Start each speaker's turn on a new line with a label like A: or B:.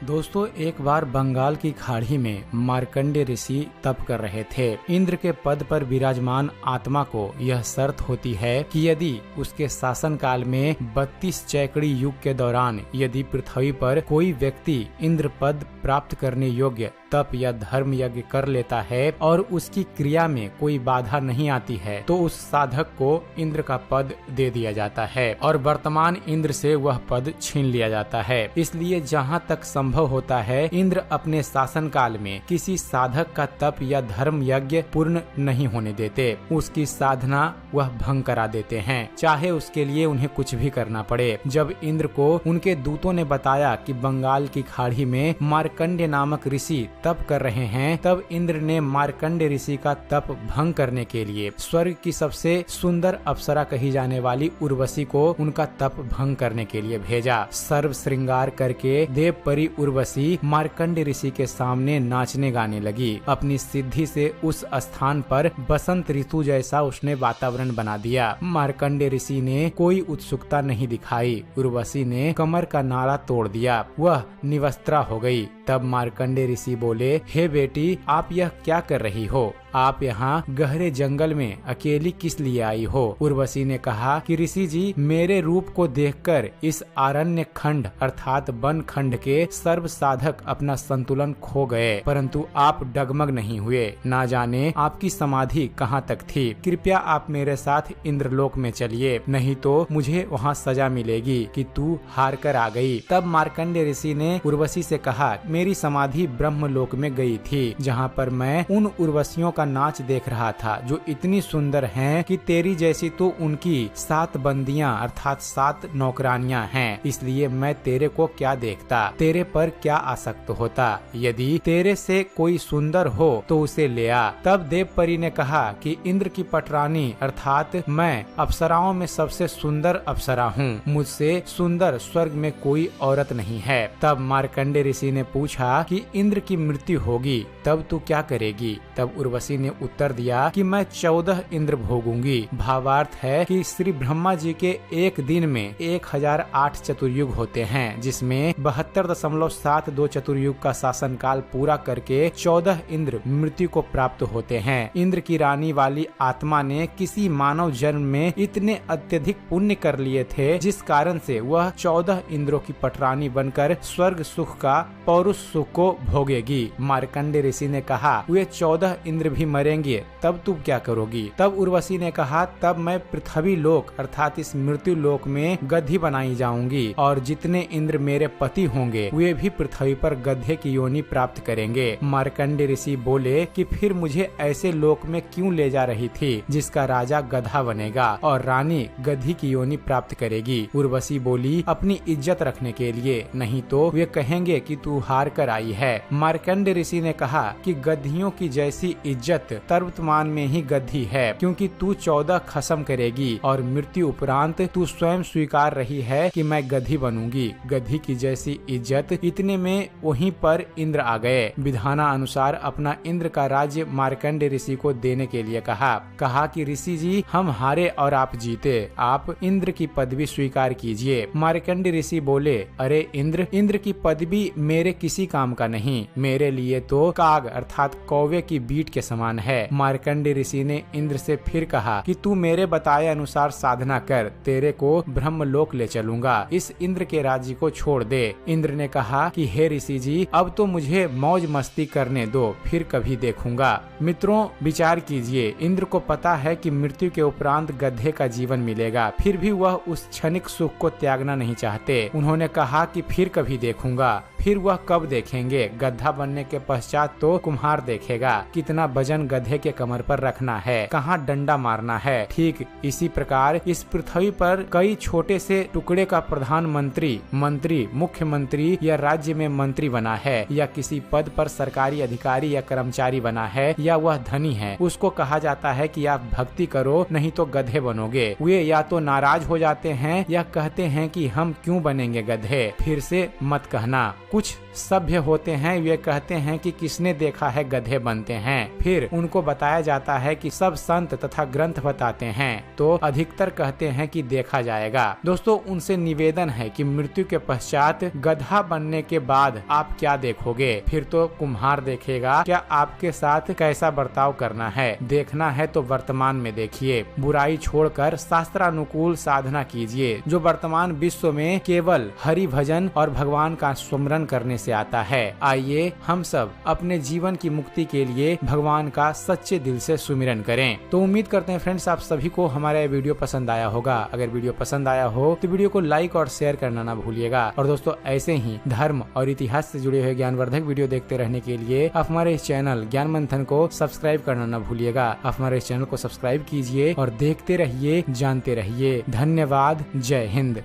A: दोस्तों, एक बार बंगाल की खाड़ी में मार्कंडेय ऋषि तप कर रहे थे। इंद्र के पद पर विराजमान आत्मा को यह शर्त होती है कि यदि उसके शासन काल में 32 चैकड़ी युग के दौरान यदि पृथ्वी पर कोई व्यक्ति इंद्र पद प्राप्त करने योग्य तप या धर्म यज्ञ कर लेता है और उसकी क्रिया में कोई बाधा नहीं आती है, तो उस साधक को इंद्र का पद दे दिया जाता है और वर्तमान इंद्र से वह पद छीन लिया जाता है। इसलिए जहाँ तक संभव होता है, इंद्र अपने शासन काल में किसी साधक का तप या धर्म यज्ञ पूर्ण नहीं होने देते। उसकी साधना वह भंग करा देते हैं, चाहे उसके लिए उन्हें कुछ भी करना पड़े। जब इंद्र को उनके दूतों ने बताया कि बंगाल की खाड़ी में मार्कंडेय नामक ऋषि तप कर रहे हैं, तब इंद्र ने मार्कंडेय ऋषि का तप भंग करने के लिए स्वर्ग की सबसे सुंदर अप्सरा कही जाने वाली उर्वशी को उनका तप भंग करने के लिए भेजा। सर्व श्रृंगार करके देव परी उर्वशी मार्कंडेय ऋषि के सामने नाचने गाने लगी। अपनी सिद्धि से उस स्थान पर बसंत ऋतु जैसा उसने वातावरण बना दिया। मार्कंडेय ऋषि ने कोई उत्सुकता नहीं दिखाई। उर्वशी ने कमर का नाड़ा तोड़ दिया, वह निवस्त्रा हो गई। तब मार्कंडेय ऋषि बोले, हे बेटी, आप यह क्या कर रही हो? आप यहाँ गहरे जंगल में अकेली किस लिए आई हो? उर्वशी ने कहा कि ऋषि जी, मेरे रूप को देखकर इस आरण्य खंड अर्थात वन खंड के सर्व साधक अपना संतुलन खो गए, परंतु आप डगमग नहीं हुए। ना जाने आपकी समाधि कहाँ तक थी। कृपया आप मेरे साथ इंद्रलोक में चलिए, नहीं तो मुझे वहाँ सजा मिलेगी कि तू हार कर आ गई। तब मार्कंडेय ऋषि ने उर्वशी से कहा, मेरी समाधि ब्रह्मलोक में गई थी, जहाँ पर मैं उन उर्वशियों का नाच देख रहा था जो इतनी सुंदर हैं कि तेरी जैसी तो उनकी 7 बंदियां अर्थात 7 नौकरानियां हैं। इसलिए मैं तेरे को क्या देखता, तेरे पर क्या आसक्त होता। यदि तेरे से कोई सुंदर हो तो उसे ले आ। तब देवपरी ने कहा कि इंद्र की पटरानी अर्थात मैं अप्सराओं में सबसे सुंदर अप्सरा हूँ, मुझसे सुंदर स्वर्ग में कोई औरत नहीं है। तब मार्कंडेय ऋषि ने पूछा कि इंद्र की मृत्यु होगी तब तू क्या करेगी? तब उर्वशी ने उत्तर दिया कि मैं 14 इंद्र भोगूंगी। भावार्थ है कि श्री ब्रह्मा जी के एक दिन में 1008 चतुर्युग होते हैं, जिसमें 72.72 चतुर्युग का शासन काल पूरा करके 14 इंद्र मृत्यु को प्राप्त होते हैं। इंद्र की रानी वाली आत्मा ने किसी मानव जन्म में इतने अत्यधिक पुण्य कर लिए थे, जिस कारण से वह 14 इंद्रों की पटरानी बनकर स्वर्ग सुख का पौरुष सुख को भोगेगी। मार्कंडेय ऋषि ने कहा, वे 14 इंद्र भी मरेंगे, तब तू क्या करोगी? तब उर्वशी ने कहा, तब मैं पृथ्वी लोक अर्थात इस मृत्यु लोक में गद्दी बनाई जाऊंगी और जितने इंद्र मेरे पति होंगे वे भी पृथ्वी पर गधे की योनि प्राप्त करेंगे। मार्कंडेय ऋषि बोले कि फिर मुझे ऐसे लोक में क्यों ले जा रही थी जिसका राजा गधा बनेगा और रानी गधी की योनि प्राप्त करेगी? उर्वशी बोली, अपनी इज्जत रखने के लिए, नहीं तो वे कहेंगे कि तू हार कर आई है। मार्कंडेय ऋषि ने कहा कि गधियों की जैसी इज्जत तर्वतमान में ही गद्दी है, क्योंकि तू 14 खसम करेगी और मृत्यु उपरांत तू स्वयं स्वीकार रही है कि मैं गधी बनूंगी। गधी की जैसी इज्जत। इतने में वहीं पर इंद्र आ गए। विधाना अनुसार अपना इंद्र का राज्य मार्कंडेय ऋषि को देने के लिए कहा कि ऋषि जी, हम हारे और आप जीते, आप इंद्र की पदवी स्वीकार कीजिए। मार्कंडेय ऋषि बोले, अरे इंद्र की पदवी मेरे किसी काम का नहीं, मेरे लिए तो काग अर्थात कौवे की बीट के समान है। मार्कंडेय ऋषि ने इंद्र से फिर कहा कि तू मेरे बताए अनुसार साधना कर, तेरे को ब्रह्मलोक ले चलूंगा, इस इंद्र के राज्य को छोड़ दे। इंद्र ने कहा कि हे ऋषि जी, अब तो मुझे मौज मस्ती करने दो, फिर कभी देखूंगा। मित्रों, विचार कीजिए, इंद्र को पता है कि मृत्यु के उपरांत गधे का जीवन मिलेगा, फिर भी वह उस क्षणिक सुख को त्यागना नहीं चाहते। उन्होंने कहा कि फिर कभी देखूंगा। फिर वह कब देखेंगे? गधा बनने के पश्चात तो कुम्हार देखेगा कितना वजन गधे के कमर पर रखना है, कहाँ डंडा मारना है। ठीक इसी प्रकार इस पृथ्वी पर कई छोटे से टुकड़े का प्रधानमंत्री, मंत्री, मुख्यमंत्री या राज्य में मंत्री बना है या किसी पद पर सरकारी अधिकारी या कर्मचारी बना है या वह धनी है, उसको कहा जाता है कि आप भक्ति करो नहीं तो गधे बनोगे। वे या तो नाराज हो जाते हैं या कहते हैं कि हम क्यों बनेंगे गधे, फिर से मत कहना। कुछ सभ्य होते हैं वे कहते हैं कि किसने देखा है गधे बनते हैं। फिर उनको बताया जाता है कि सब संत तथा ग्रंथ बताते हैं तो अधिकतर कहते हैं कि देखा जाएगा। दोस्तों उनसे निवेदन है कि मृत्यु के पश्चात गधा बनने के बाद आप क्या देखोगे? फिर तो कुम्हार देखेगा क्या आपके साथ कैसा बर्ताव करना है। देखना है तो वर्तमान में देखिए, बुराई छोड़कर शास्त्रानुकूल साधना कीजिए जो वर्तमान विश्व में केवल हरि भजन और भगवान का स्मरण करने से आता है। आइए हम सब अपने जीवन की मुक्ति के लिए भगवान का सच्चे दिल से सुमिरन करें। तो उम्मीद करते हैं फ्रेंड्स आप सभी को हमारा ये वीडियो पसंद आया होगा। अगर वीडियो पसंद आया हो तो वीडियो को लाइक और शेयर करना ना भूलिएगा। और दोस्तों ऐसे ही धर्म और इतिहास से जुड़े हुए ज्ञानवर्धक वीडियो देखते रहने के लिए आप हमारे इस चैनल ज्ञान मंथन को सब्सक्राइब करना ना भूलिएगा। आप हमारे इस चैनल को सब्सक्राइब कीजिए और देखते रहिए, जानते रहिए। धन्यवाद। जय हिंद।